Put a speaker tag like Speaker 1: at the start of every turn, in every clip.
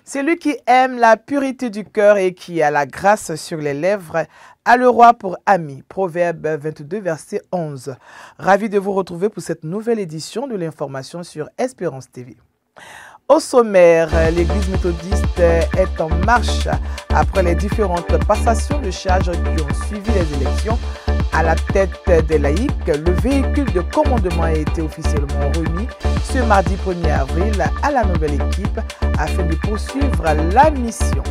Speaker 1: Celui qui aime la pureté du cœur et qui a la grâce sur les lèvres a le roi pour ami. Proverbe 22, verset 11. Ravi de vous retrouver pour cette nouvelle édition de l'information sur Espérance TV. Au sommaire, l'Église méthodiste est en marche après les différentes passations de charges qui ont suivi les élections. À la tête des laïcs, le véhicule de commandement a été officiellement remis ce mardi 1er avril à la nouvelle équipe afin de poursuivre la mission.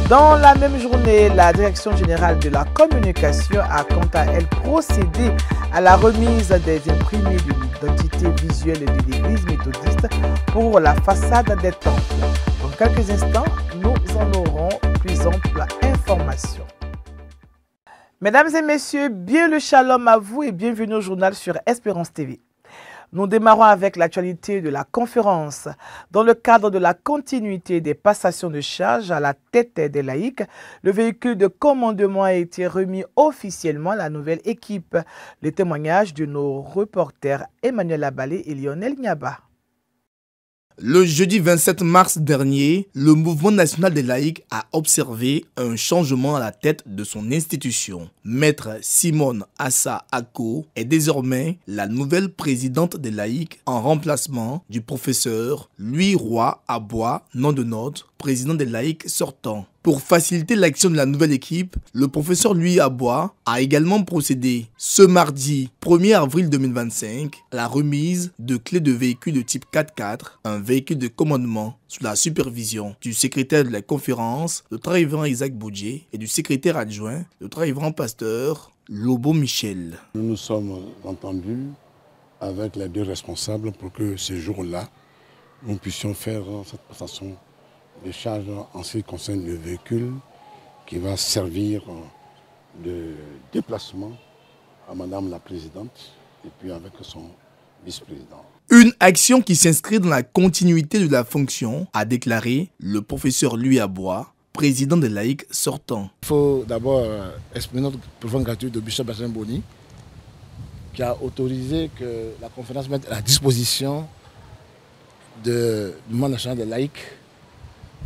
Speaker 1: Dans la même journée, la Direction générale de la communication a quant à elle procédé à la remise des imprimés de l'identité visuelle de l'Église méthodiste pour la façade des temples. Dans quelques instants, nous en aurons plus ample information. Mesdames et messieurs, bien le shalom à vous et bienvenue au journal sur Espérance TV. Nous démarrons avec l'actualité de la conférence. Dans le cadre de la continuité des passations de charges à la tête des laïcs, le véhicule de commandement a été remis officiellement à la nouvelle équipe. Les témoignages de nos reporters Emmanuel Abalé et Lionel Niaba.
Speaker 2: Le jeudi 27 mars dernier, le mouvement national des laïcs a observé un changement à la tête de son institution. Maître Simone Assa Ako est désormais la nouvelle présidente des laïcs en remplacement du professeur Louis Roy Abois, nom de notre président des laïcs sortant. Pour faciliter l'action de la nouvelle équipe, le professeur Louis Abois a également procédé ce mardi 1er avril 2025 à la remise de clés de véhicules de type 4x4, un véhicule de commandement sous la supervision du secrétaire de la conférence, le très-révérend Isaac Boudjé, et du secrétaire adjoint, le très-révérend pasteur Lobo Michel.
Speaker 3: Nous nous sommes entendus avec les deux responsables pour que ce jour-là, nous puissions faire cette passation de charge en ce qui concerne le véhicule qui va servir de déplacement à Madame la Présidente et puis avec son vice-président.
Speaker 2: Une action qui s'inscrit dans la continuité de la fonction, a déclaré le professeur Louis Abois, président des laïcs sortant.
Speaker 4: Il faut d'abord exprimer notre profonde gratitude de Bishop Benjamin Boni qui a autorisé que la conférence mette à la disposition du mouvement national des laïcs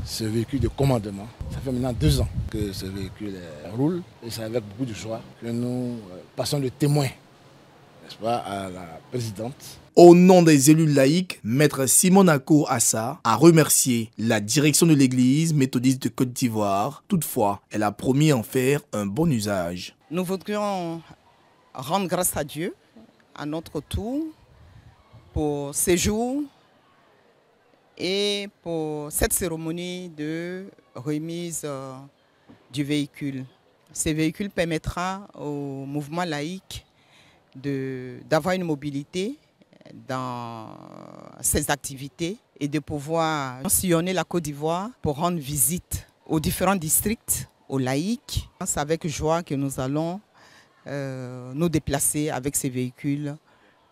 Speaker 4: ce véhicule de commandement. Ça fait maintenant 2 ans que ce véhicule roule et c'est avec beaucoup de joie que nous passons le témoin, n'est-ce pas, à la présidente.
Speaker 2: Au nom des élus laïcs, Maître Simone Ako Assa a remercié la direction de l'Église méthodiste de Côte d'Ivoire. Toutefois, elle a promis en faire un bon usage.
Speaker 5: Nous voudrions rendre grâce à Dieu à notre tour pour ces jours et pour cette cérémonie de remise du véhicule. Ce véhicule permettra au mouvement laïque d'avoir une mobilité dans ses activités et de pouvoir sillonner la Côte d'Ivoire pour rendre visite aux différents districts, aux laïcs. C'est avec joie que nous allons nous déplacer avec ces véhicules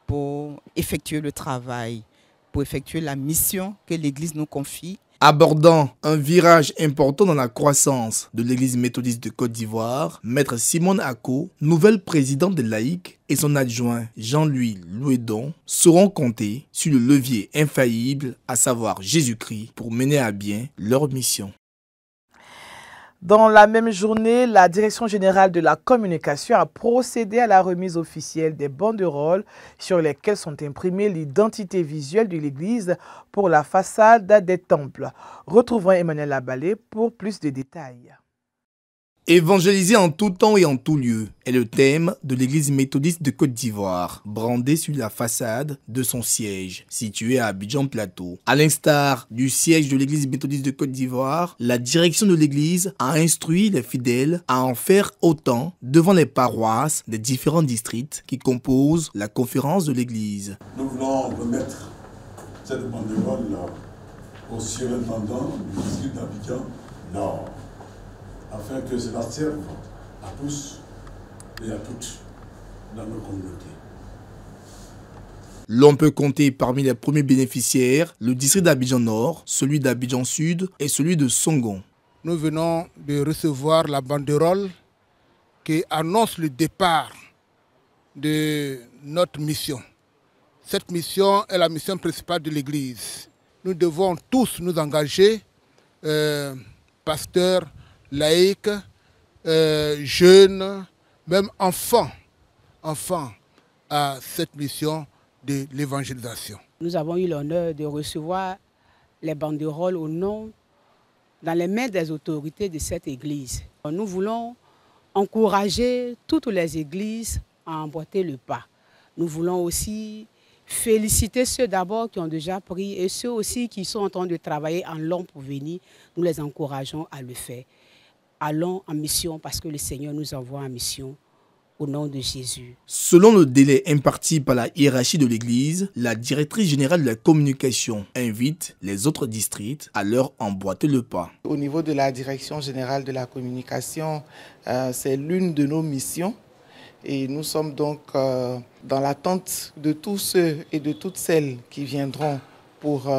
Speaker 5: pour effectuer le travail, pour effectuer la mission que l'Église nous confie.
Speaker 2: Abordant un virage important dans la croissance de l'Église méthodiste de Côte d'Ivoire, Maître Simone Ako, nouvelle présidente des laïcs, et son adjoint Jean-Louis Louedon sauront compter sur le levier infaillible, à savoir Jésus-Christ, pour mener à bien leur mission.
Speaker 1: Dans la même journée, la Direction générale de la communication a procédé à la remise officielle des banderoles sur lesquelles sont imprimées l'identité visuelle de l'Église pour la façade des temples. Retrouvons Emmanuel Abalé pour plus de détails.
Speaker 2: Évangéliser en tout temps et en tout lieu est le thème de l'Église méthodiste de Côte d'Ivoire, brandé sur la façade de son siège, situé à Abidjan Plateau. À l'instar du siège de l'Église méthodiste de Côte d'Ivoire, la direction de l'Église a instruit les fidèles à en faire autant devant les paroisses des différents districts qui composent la conférence de l'Église.
Speaker 6: Nous voulons remettre cette banderole au surintendant du district d'Abidjan Nord, afin que cela serve à tous et à toutes dans nos communautés.
Speaker 2: L'on peut compter parmi les premiers bénéficiaires le district d'Abidjan Nord, celui d'Abidjan Sud et celui de Songon.
Speaker 7: Nous venons de recevoir la banderole qui annonce le départ de notre mission. Cette mission est la mission principale de l'Église. Nous devons tous nous engager pasteurs, laïcs, jeunes, même enfants à cette mission de l'évangélisation.
Speaker 8: Nous avons eu l'honneur de recevoir les banderoles dans les mains des autorités de cette église. Nous voulons encourager toutes les églises à emboîter le pas. Nous voulons aussi féliciter ceux d'abord qui ont déjà pris et ceux aussi qui sont en train de travailler en long pour venir. Nous les encourageons à le faire. Allons en mission parce que le Seigneur nous envoie en mission au nom de Jésus.
Speaker 2: Selon le délai imparti par la hiérarchie de l'Église, la directrice générale de la communication invite les autres districts à leur emboîter le pas.
Speaker 1: Au niveau de la direction générale de la communication, c'est l'une de nos missions. Et nous sommes donc dans l'attente de tous ceux et de toutes celles qui viendront pour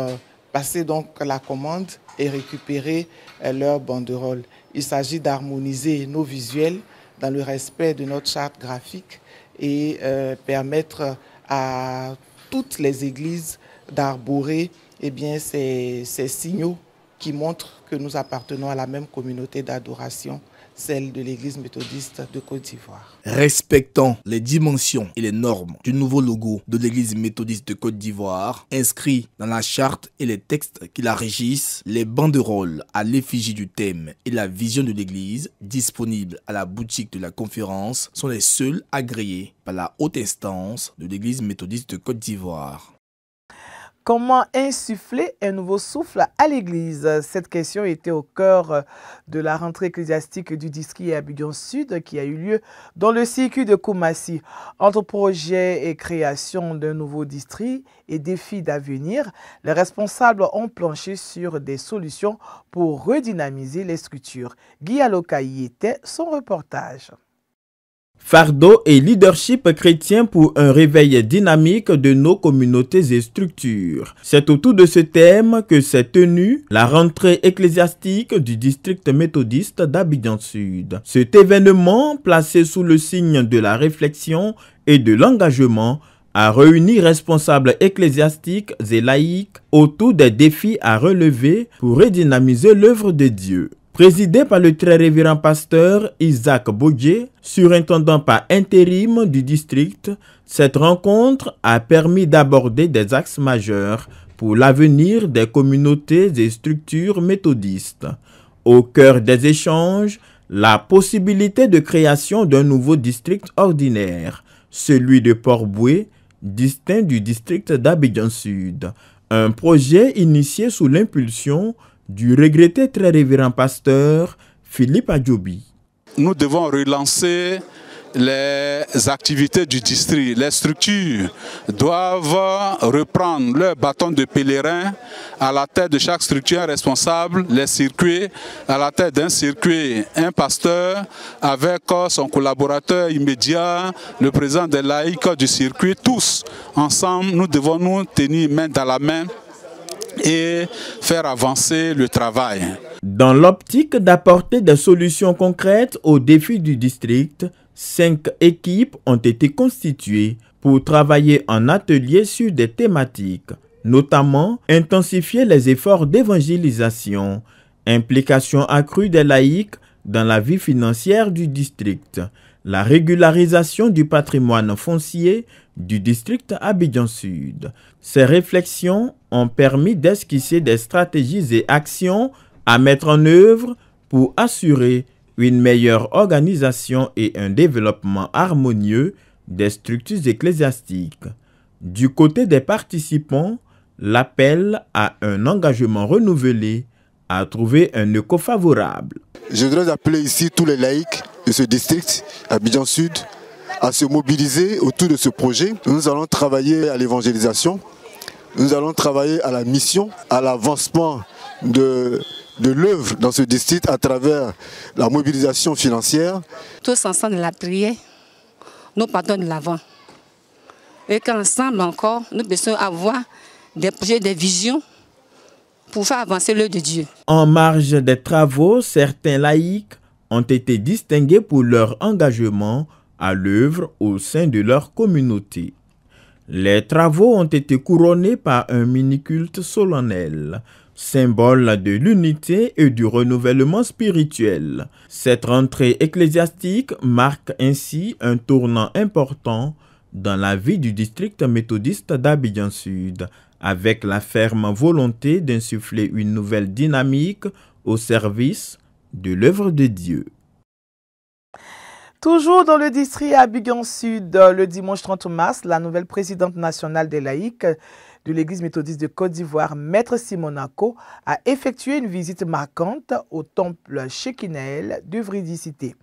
Speaker 1: passer donc la commande et récupérer leur banderole. Il s'agit d'harmoniser nos visuels dans le respect de notre charte graphique et permettre à toutes les églises d'arborer ces signaux qui montrent que nous appartenons à la même communauté d'adoration, celle de l'Église méthodiste de Côte d'Ivoire.
Speaker 2: Respectant les dimensions et les normes du nouveau logo de l'Église méthodiste de Côte d'Ivoire, inscrit dans la charte et les textes qui la régissent, les banderoles à l'effigie du thème et la vision de l'Église, disponibles à la boutique de la conférence, sont les seuls agréés par la haute instance de l'Église méthodiste de Côte d'Ivoire.
Speaker 1: Comment insuffler un nouveau souffle à l'Église? Cette question était au cœur de la rentrée ecclésiastique du district Abidjan Sud qui a eu lieu dans le circuit de Koumassi. Entre projets et création d'un nouveau district et défis d'avenir, les responsables ont planché sur des solutions pour redynamiser les structures. Guy Aloka y était son reportage.
Speaker 9: Fardeau et leadership chrétien pour un réveil dynamique de nos communautés et structures. C'est autour de ce thème que s'est tenue la rentrée ecclésiastique du district méthodiste d'Abidjan Sud. Cet événement, placé sous le signe de la réflexion et de l'engagement, a réuni responsables ecclésiastiques et laïcs autour des défis à relever pour redynamiser l'œuvre de Dieu. Présidé par le très révérend pasteur Isaac Bodje, surintendant par intérim du district, cette rencontre a permis d'aborder des axes majeurs pour l'avenir des communautés et structures méthodistes. Au cœur des échanges, la possibilité de création d'un nouveau district ordinaire, celui de Port-Boué, distinct du district d'Abidjan Sud. Un projet initié sous l'impulsion du regretté très révérend pasteur Philippe Adjobi.
Speaker 10: Nous devons relancer les activités du district. Les structures doivent reprendre leur bâton de pèlerin. À la tête de chaque structure responsable, les circuits, à la tête d'un circuit, un pasteur avec son collaborateur immédiat, le président des laïcs du circuit. Tous ensemble, nous devons nous tenir main dans la main et faire avancer le travail.
Speaker 9: Dans l'optique d'apporter des solutions concrètes aux défis du district, 5 équipes ont été constituées pour travailler en atelier sur des thématiques, notamment intensifier les efforts d'évangélisation, implication accrue des laïcs dans la vie financière du district, la régularisation du patrimoine foncier du district Abidjan Sud. Ces réflexions ont permis d'esquisser des stratégies et actions à mettre en œuvre pour assurer une meilleure organisation et un développement harmonieux des structures ecclésiastiques. Du côté des participants, l'appel à un engagement renouvelé a trouvé un écho favorable.
Speaker 11: Je voudrais appeler ici tous les laïcs de ce district, Abidjan Sud, à se mobiliser autour de ce projet. Nous allons travailler à l'évangélisation, nous allons travailler à la mission, à l'avancement de l'œuvre dans ce district à travers la mobilisation financière.
Speaker 12: Tous ensemble de la prière, nous partons de l'avant. Et qu'ensemble encore, nous puissions avoir des projets, des visions pour faire avancer l'œuvre de Dieu.
Speaker 9: En marge des travaux, certains laïcs ont été distingués pour leur engagement à l'œuvre au sein de leur communauté. Les travaux ont été couronnés par un mini-culte solennel. symbole de l'unité et du renouvellement spirituel. Cette rentrée ecclésiastique marque ainsi un tournant important dans la vie du district méthodiste d'Abidjan Sud, avec la ferme volonté d'insuffler une nouvelle dynamique au service de l'œuvre de Dieu.
Speaker 1: Toujours dans le district Abidjan Sud, le dimanche 30 mars, la nouvelle présidente nationale des laïcs de l'Église méthodiste de Côte d'Ivoire, Maître Simon Ako, a effectué une visite marquante au temple Shekinah de Vridicité.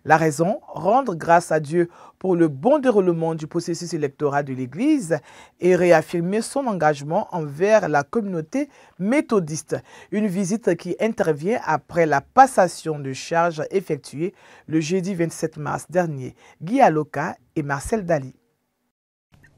Speaker 1: La raison, rendre grâce à Dieu pour le bon déroulement du processus électoral de l'Église et réaffirmer son engagement envers la communauté méthodiste. Une visite qui intervient après la passation de charges effectuée le jeudi 27 mars dernier. Guy Aloka et Marcel Dali.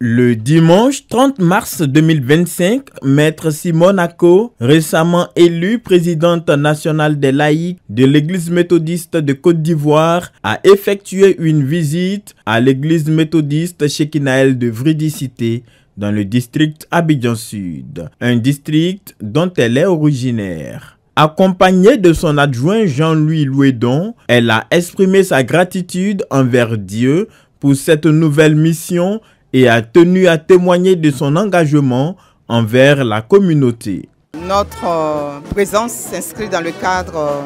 Speaker 9: Le dimanche 30 mars 2025, Maître Simon Ako, récemment élue présidente nationale des laïcs de l'Église méthodiste de Côte d'Ivoire, a effectué une visite à l'Église méthodiste Shekinah de Vridicité dans le district Abidjan Sud, un district dont elle est originaire. Accompagnée de son adjoint Jean-Louis Louedon, elle a exprimé sa gratitude envers Dieu pour cette nouvelle mission et a tenu à témoigner de son engagement envers la communauté.
Speaker 5: Notre présence s'inscrit dans le cadre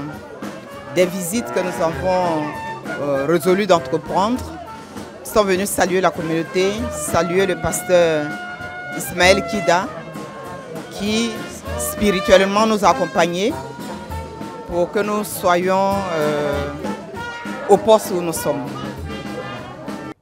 Speaker 5: des visites que nous avons résolu d'entreprendre. Nous sommes venus saluer la communauté, saluer le pasteur Ismaël Kida, qui spirituellement nous a accompagnés pour que nous soyons au poste où nous sommes.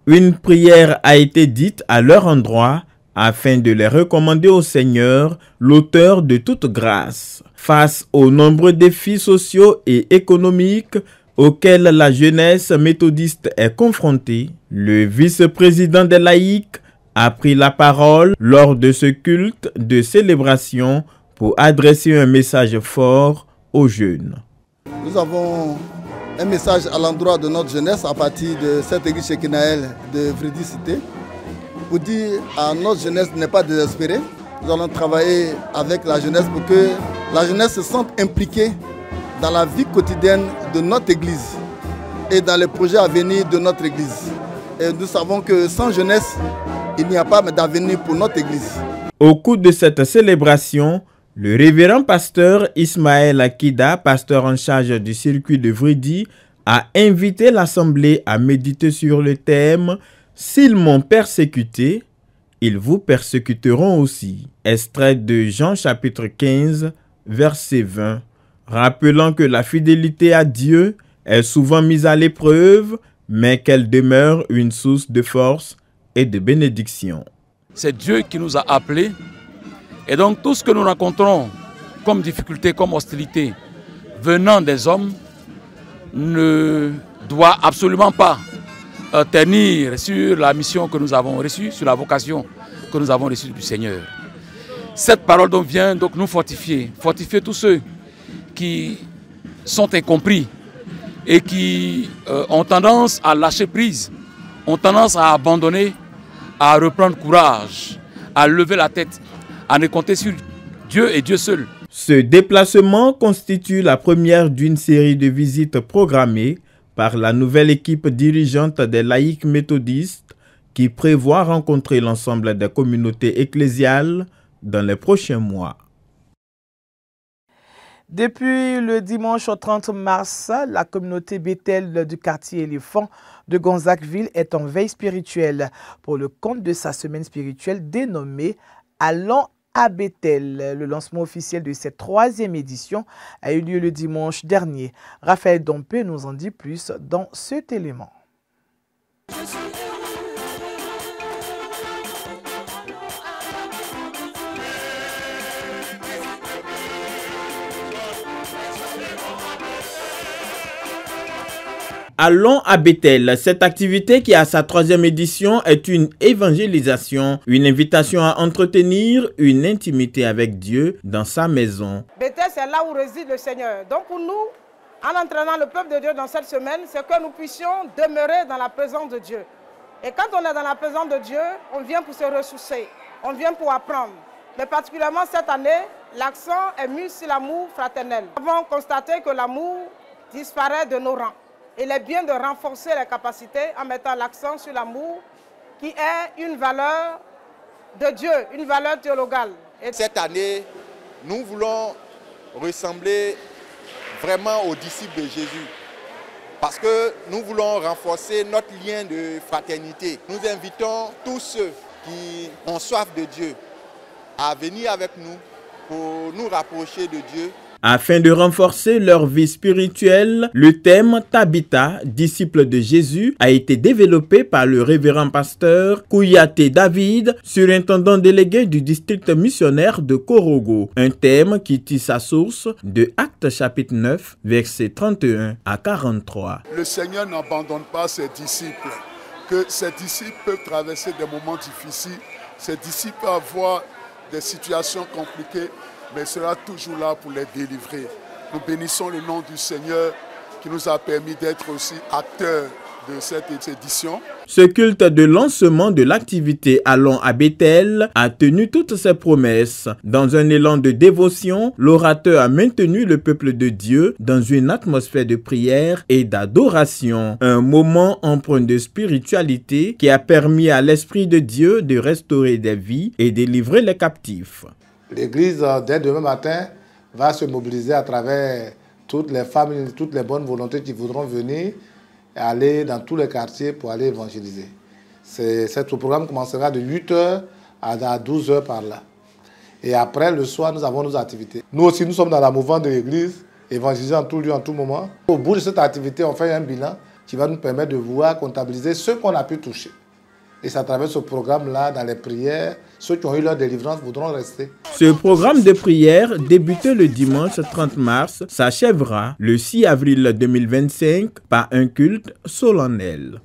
Speaker 9: Une prière a été dite à leur endroit afin de les recommander au Seigneur, l'auteur de toute grâce. Face aux nombreux défis sociaux et économiques auxquels la jeunesse méthodiste est confrontée, le vice-président des laïcs a pris la parole lors de ce culte de célébration pour adresser un message fort aux jeunes.
Speaker 13: Nous avons un message à l'endroit de notre jeunesse à partir de cette église Shekinah de Vridicité pour dire à notre jeunesse de ne pas désespérer. Nous allons travailler avec la jeunesse pour que la jeunesse se sente impliquée dans la vie quotidienne de notre église et dans les projets à venir de notre église. Et nous savons que sans jeunesse, il n'y a pas d'avenir pour notre église.
Speaker 9: Au cours de cette célébration, le révérend pasteur Ismaël Akida, pasteur en charge du circuit de Vridi, a invité l'assemblée à méditer sur le thème « S'ils m'ont persécuté, ils vous persécuteront aussi ». Extrait de Jean chapitre 15, verset 20, rappelant que la fidélité à Dieu est souvent mise à l'épreuve, mais qu'elle demeure une source de force et de bénédiction.
Speaker 14: C'est Dieu qui nous a appelés. Et donc tout ce que nous rencontrons comme difficulté, comme hostilité, venant des hommes, ne doit absolument pas tenir sur la mission que nous avons reçue, sur la vocation que nous avons reçue du Seigneur. Cette parole donc vient donc nous fortifier, fortifier tous ceux qui sont incompris et qui ont tendance à lâcher prise, ont tendance à abandonner, à reprendre courage, à lever la tête, à ne compter sur Dieu et Dieu seul.
Speaker 9: Ce déplacement constitue la première d'une série de visites programmées par la nouvelle équipe dirigeante des laïcs méthodistes qui prévoit rencontrer l'ensemble des communautés ecclésiales dans les prochains mois.
Speaker 1: Depuis le dimanche 30 mars, la communauté Bethel du quartier Éléphant de Gonzagueville est en veille spirituelle pour le compte de sa semaine spirituelle dénommée Allons à Bethel. Le lancement officiel de cette 3e édition a eu lieu le dimanche dernier. Raphaël Dompé nous en dit plus dans cet élément.
Speaker 9: Allons à Bethel. Cette activité qui a sa 3e édition est une évangélisation, une invitation à entretenir une intimité avec Dieu dans sa maison.
Speaker 15: Bethel, c'est là où réside le Seigneur. Donc pour nous, en entraînant le peuple de Dieu dans cette semaine, c'est que nous puissions demeurer dans la présence de Dieu. Et quand on est dans la présence de Dieu, on vient pour se ressourcer, on vient pour apprendre. Mais particulièrement cette année, l'accent est mis sur l'amour fraternel. Nous avons constaté que l'amour disparaît de nos rangs. Il est bien de renforcer les capacités en mettant l'accent sur l'amour qui est une valeur de Dieu, une valeur théologale.
Speaker 16: Et cette année, nous voulons ressembler vraiment aux disciples de Jésus. Parce que nous voulons renforcer notre lien de fraternité. Nous invitons tous ceux qui ont soif de Dieu à venir avec nous pour nous rapprocher de Dieu.
Speaker 9: Afin de renforcer leur vie spirituelle, le thème Tabitha, disciple de Jésus, a été développé par le révérend pasteur Kouyaté David, surintendant délégué du district missionnaire de Korogo. Un thème qui tire sa source de Actes chapitre 9, versets 31 à 43.
Speaker 17: Le Seigneur n'abandonne pas ses disciples, que ses disciples peuvent traverser des moments difficiles, ses disciples peuvent avoir des situations compliquées, mais sera toujours là pour les délivrer. Nous bénissons le nom du Seigneur qui nous a permis d'être aussi acteurs de cette édition.
Speaker 9: Ce culte de lancement de l'activité Allons à Bethel a tenu toutes ses promesses. Dans un élan de dévotion, l'orateur a maintenu le peuple de Dieu dans une atmosphère de prière et d'adoration. Un moment empreint de spiritualité qui a permis à l'Esprit de Dieu de restaurer des vies et délivrer les captifs.
Speaker 18: L'Église, dès demain matin, va se mobiliser à travers toutes les familles, toutes les bonnes volontés qui voudront venir et aller dans tous les quartiers pour aller évangéliser. Ce programme commencera de 8h à 12h par là. Et après, le soir, nous avons nos activités. Nous aussi, nous sommes dans la mouvance de l'Église, évangéliser en tout lieu, en tout moment. Au bout de cette activité, on fait un bilan qui va nous permettre de voir comptabiliser ce qu'on a pu toucher. Et c'est à travers ce programme-là, dans les prières, ceux qui ont eu leur délivrance voudront rester.
Speaker 9: Ce programme de prière, débuté le dimanche 30 mars, s'achèvera le 6 avril 2025 par un culte solennel.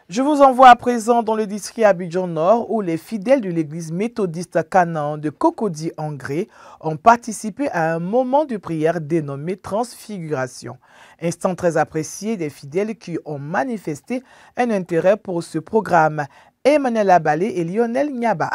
Speaker 1: Je vous envoie à présent dans le district Abidjan Nord où les fidèles de l'église méthodiste Canaan de Cocody-en-Gré ont participé à un moment de prière dénommé Transfiguration. Instant très apprécié des fidèles qui ont manifesté un intérêt pour ce programme. Emmanuel Abalé et Lionel Nyaba.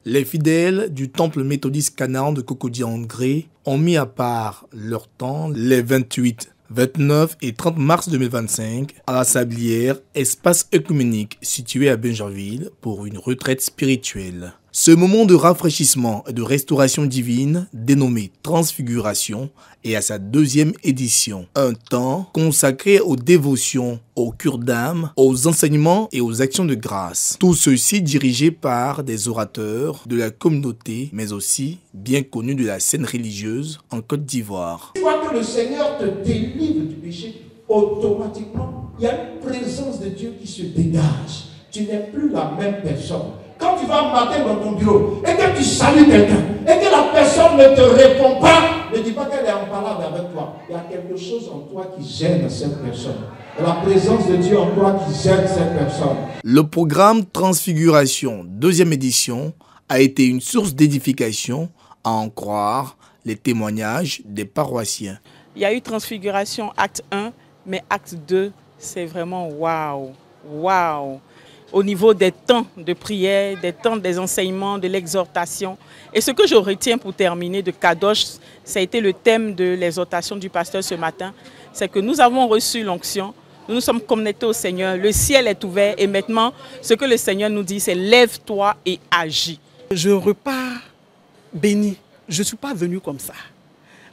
Speaker 2: Les fidèles du temple méthodiste Canaan de Cocody-en-Gré ont mis à part leur temps les 28, 29 et 30 mars 2025 à la Sablière, espace œcuménique situé à Bingerville pour une retraite spirituelle. Ce moment de rafraîchissement et de restauration divine, dénommé Transfiguration, est à sa 2e édition. Un temps consacré aux dévotions, aux cures d'âme, aux enseignements et aux actions de grâce. Tout ceci dirigé par des orateurs de la communauté, mais aussi bien connus de la scène religieuse en Côte d'Ivoire.
Speaker 19: Tu vois que le Seigneur te délivre du péché, automatiquement, il y a une présence de Dieu qui se dégage. Tu n'es plus la même personne. Quand tu vas matin dans ton bureau et que tu salues quelqu'un et que la personne ne te répond pas, ne dis pas qu'elle est en parade avec toi. Il y a quelque chose en toi qui gêne cette personne. La présence de Dieu en toi qui gêne cette personne.
Speaker 2: Le programme Transfiguration, 2e édition, a été une source d'édification, à en croire les témoignages des paroissiens.
Speaker 20: Il y a eu Transfiguration acte 1, mais acte 2, c'est vraiment waouh, waouh. Au niveau des temps de prière, des temps des enseignements, de l'exhortation. Et ce que je retiens pour terminer de Kadosh, ça a été le thème de l'exhortation du pasteur ce matin, c'est que nous avons reçu l'onction, nous nous sommes connectés au Seigneur, le ciel est ouvert et maintenant, ce que le Seigneur nous dit, c'est lève-toi et agis.
Speaker 21: Je repars béni. Je ne suis pas venu comme ça,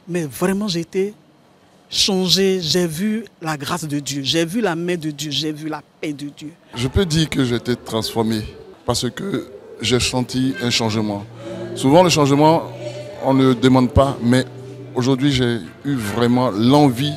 Speaker 21: mais vraiment j'ai été changé, j'ai vu la grâce de Dieu, j'ai vu la main de Dieu, j'ai vu la paix de Dieu.
Speaker 17: Je peux dire que j'ai été transformé parce que j'ai senti un changement. Souvent le changement, on ne demande pas, mais aujourd'hui j'ai eu vraiment l'envie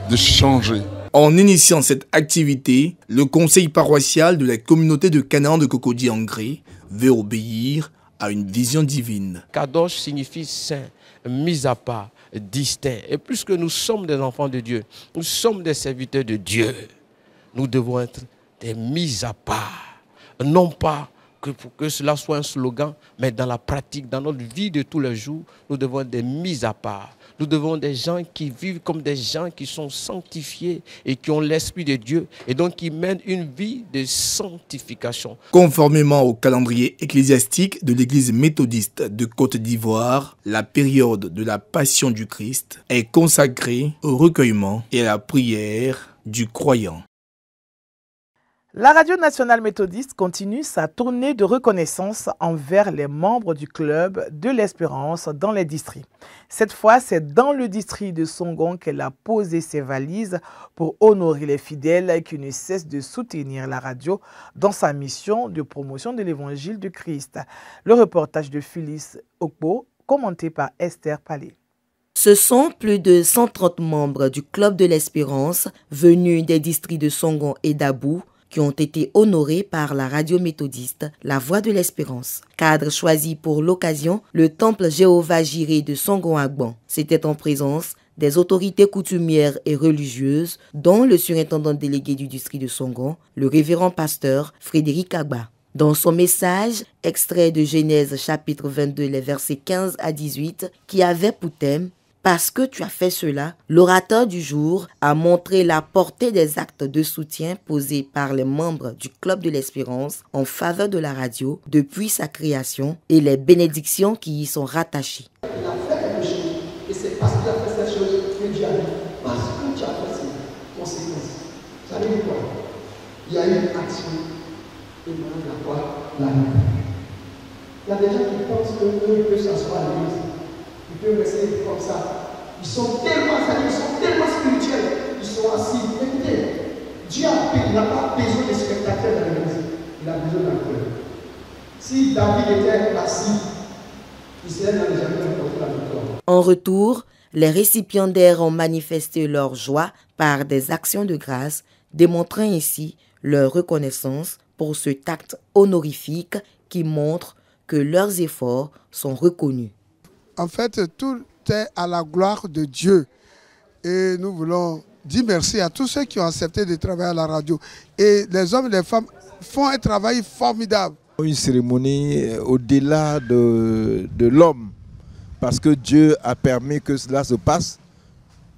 Speaker 17: de changer.
Speaker 2: En initiant cette activité, le conseil paroissial de la communauté de Canaan de Cocody-en-Gré veut obéir à une vision divine.
Speaker 22: Kadosh signifie saint, mis à part, distinct. Et puisque nous sommes des enfants de Dieu, nous sommes des serviteurs de Dieu, nous devons être des mis à part. Non pas pour que cela soit un slogan, mais dans la pratique, dans notre vie de tous les jours, nous devons être des mises à part. Nous devons des gens qui vivent comme des gens qui sont sanctifiés et qui ont l'Esprit de Dieu et donc qui mènent une vie de sanctification.
Speaker 2: Conformément au calendrier ecclésiastique de l'Église méthodiste de Côte d'Ivoire, la période de la Passion du Christ est consacrée au recueillement et à la prière du croyant.
Speaker 1: La Radio nationale méthodiste continue sa tournée de reconnaissance envers les membres du Club de l'Espérance dans les districts. Cette fois, c'est dans le district de Songon qu'elle a posé ses valises pour honorer les fidèles qui ne cessent de soutenir la radio dans sa mission de promotion de l'évangile de Christ. Le reportage de Phyllis Okpo, commenté par Esther Palais.
Speaker 3: Ce sont plus de 130 membres du Club de l'Espérance venus des districts de Songon et d'Abou qui ont été honorés par la radio méthodiste La Voix de l'Espérance. Cadre choisi pour l'occasion, le temple Jéhovah-Jireh de Songon-Agban. C'était en présence des autorités coutumières et religieuses, dont le surintendant délégué du district de Songon, le révérend pasteur Frédéric Agba. Dans son message, extrait de Genèse chapitre 22, les versets 15 à 18, qui avait pour thème « Parce que tu as fait cela », l'orateur du jour a montré la portée des actes de soutien posés par les membres du Club de l'Espérance en faveur de la radio depuis sa création et les bénédictions qui y sont rattachées.
Speaker 19: Il a fait quelque chose et c'est parce qu'il a fait cette chose que Dieu a dit « Parce que tu as fait ces conséquences ». Ça veut dire quoi? Il y a une action et maintenant la quoi? La vie. Il y a des gens qui pensent que s'asseoir à l'église. Ils peuvent rester comme ça. Ils sont tellement spirituels. Ils sont assis. Écoutez, Dieu n'a pas besoin de spectateurs dans l'église. Il a besoin d'acteurs. Si David était assis, il serait dans les jardins de la victoire.
Speaker 3: En retour, les récipiendaires ont manifesté leur joie par des actions de grâce, démontrant ainsi leur reconnaissance pour cet acte honorifique qui montre que leurs efforts sont reconnus.
Speaker 7: En fait, tout est à la gloire de Dieu. Et nous voulons dire merci à tous ceux qui ont accepté de travailler à la radio. Et les hommes et les femmes font un travail formidable.
Speaker 4: Une cérémonie au-delà de l'homme, parce que Dieu a permis que cela se passe.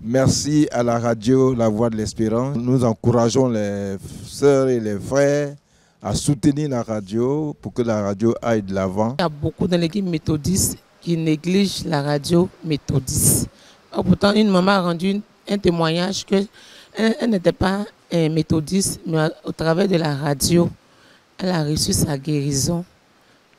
Speaker 4: Merci à la radio La Voix de l'Espérance. Nous encourageons les sœurs et les frères à soutenir la radio pour que la radio aille de l'avant.
Speaker 23: Il y a beaucoup dans l'équipe méthodiste qui néglige la radio méthodiste. Pourtant, une maman a rendu un témoignage qu'elle n'était pas méthodiste, mais au travers de la radio, elle a reçu sa guérison.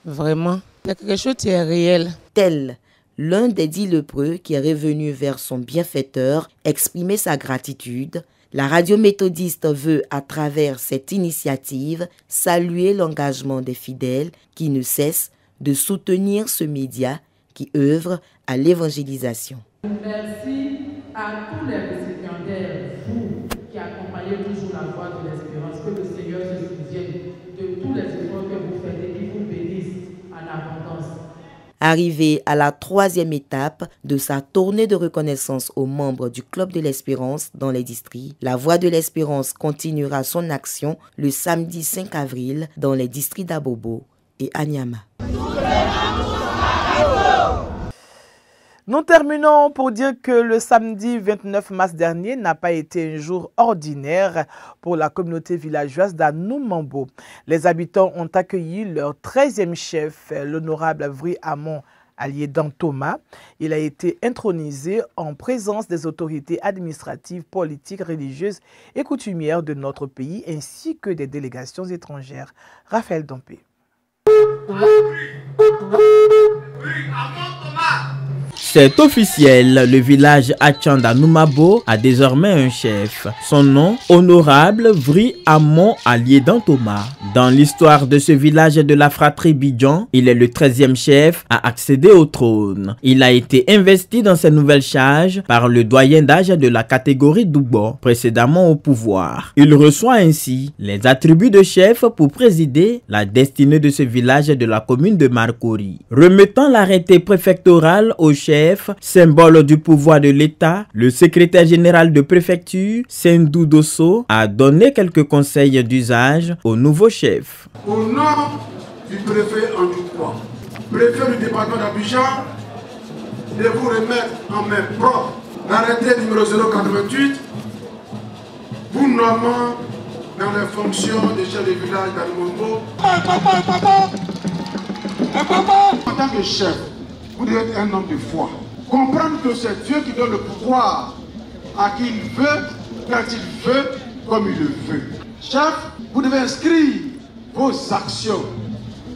Speaker 23: Vraiment, il y a quelque chose qui est réel.
Speaker 3: Tel l'un des 10 lépreux qui est revenu vers son bienfaiteur exprimer sa gratitude, la radio méthodiste veut, à travers cette initiative, saluer l'engagement des fidèles qui ne cessent de soutenir ce média qui œuvre à l'évangélisation.
Speaker 24: Merci à tous les récipiendaires, vous qui accompagnez toujours la Voix de l'Espérance, que le Seigneur se souvienne de tous les efforts que vous faites et qu'il vous bénisse en abondance.
Speaker 3: Arrivé à la 3e étape de sa tournée de reconnaissance aux membres du Club de l'Espérance dans les districts, la Voix de l'Espérance continuera son action le samedi 5 avril dans les districts d'Abobo et Anyama.
Speaker 1: Nous terminons pour dire que le samedi 29 mars dernier n'a pas été un jour ordinaire pour la communauté villageoise d'Anoumambo. Les habitants ont accueilli leur 13e chef, l'honorable Vri Amon Aliédan Thomas. Il a été intronisé en présence des autorités administratives, politiques, religieuses et coutumières de notre pays ainsi que des délégations étrangères. Raphaël Dompé.
Speaker 9: C'est officiel, le village Achanda-Noumabo a désormais un chef. Son nom, honorable Vri Amon Aliédan Thomas. Dans l'histoire de ce village de la fratrie Bidjan, il est le 13e chef à accéder au trône. Il a été investi dans ses nouvelles charges par le doyen d'âge de la catégorie Doubo, précédemment au pouvoir. Il reçoit ainsi les attributs de chef pour présider la destinée de ce village de la commune de Marcory. Remettant l'arrêté préfectoral au chef, symbole du pouvoir de l'État, le secrétaire général de préfecture, Sendou Dosso, a donné quelques conseils d'usage au nouveau chef.
Speaker 25: Au nom
Speaker 19: du préfet Andoukoua, préfet du département d'Abidjan, de vous remettre en main propre l'arrêté numéro 088 vous nommant dans les fonctions de chef de village d'Anumombo. En tant que chef, vous devez être un homme de foi. Comprendre que c'est Dieu qui donne le pouvoir à qui il veut, quand il veut, comme il le veut. Chef, vous devez inscrire vos actions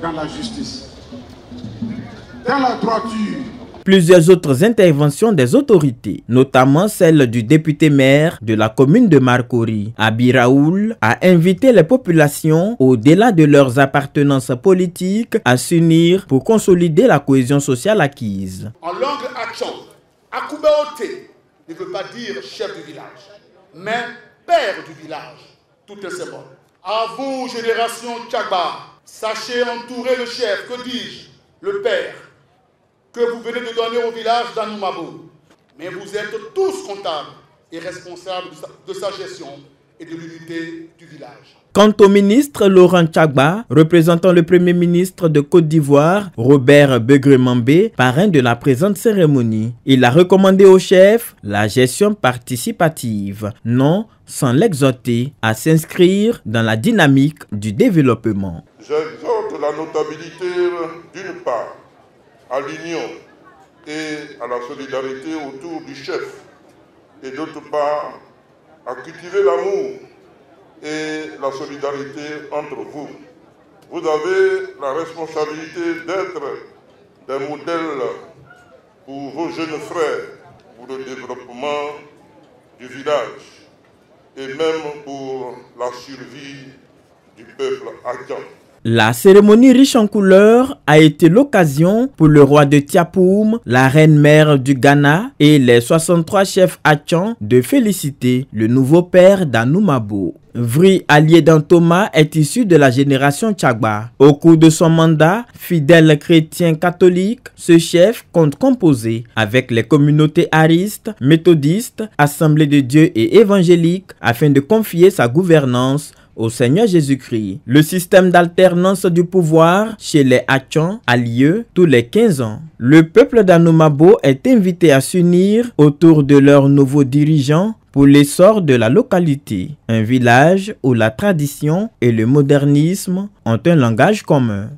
Speaker 19: dans la justice, dans la droiture.
Speaker 9: Plusieurs autres interventions des autorités, notamment celle du député-maire de la commune de Marcory, Abi Raoul, a invité les populations, au-delà de leurs appartenances politiques, à s'unir pour consolider la cohésion sociale acquise.
Speaker 17: En langue Atchon, Akoubaote ne veut pas dire chef du village, mais père du village, tout un symbole. À vous, génération Tchagba, sachez entourer le chef, que dis-je, le père, que vous venez de donner au village d'Anoumabo. Mais vous êtes tous comptables et responsables de sa gestion et de l'unité du village.
Speaker 9: Quant au ministre Laurent Tchagba, représentant le premier ministre de Côte d'Ivoire, Robert Begremambé, parrain de la présente cérémonie, il a recommandé au chef la gestion participative, non sans l'exhorter à s'inscrire dans la dynamique du développement.
Speaker 6: J'exhorte la notabilité d'une part à l'union et à la solidarité autour du chef, et d'autre part à cultiver l'amour et la solidarité entre vous. Vous avez la responsabilité d'être des modèles pour vos jeunes frères, pour le développement du village et même pour la survie du peuple Adjan.
Speaker 9: La cérémonie riche en couleurs a été l'occasion pour le roi de Tiapoum, la reine-mère du Ghana et les 63 chefs Atchans de féliciter le nouveau père d'Anoumabo. Vri Aliedan Thomas est issu de la génération Tchagba. Au cours de son mandat, fidèle chrétien catholique, ce chef compte composer avec les communautés aristes, méthodistes, assemblées de Dieu et évangéliques afin de confier sa gouvernance au Seigneur Jésus-Christ. Le système d'alternance du pouvoir chez les Atchans a lieu tous les 15 ans. Le peuple d'Anoumabo est invité à s'unir autour de leurs nouveaux dirigeants pour l'essor de la localité, un village où la tradition et le modernisme ont un langage commun.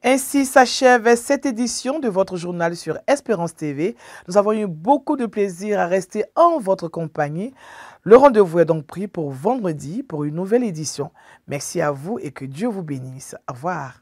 Speaker 1: Ainsi s'achève cette édition de votre journal sur Espérance TV. Nous avons eu beaucoup de plaisir à rester en votre compagnie. Le rendez-vous est donc pris pour vendredi pour une nouvelle édition. Merci à vous et que Dieu vous bénisse. Au revoir.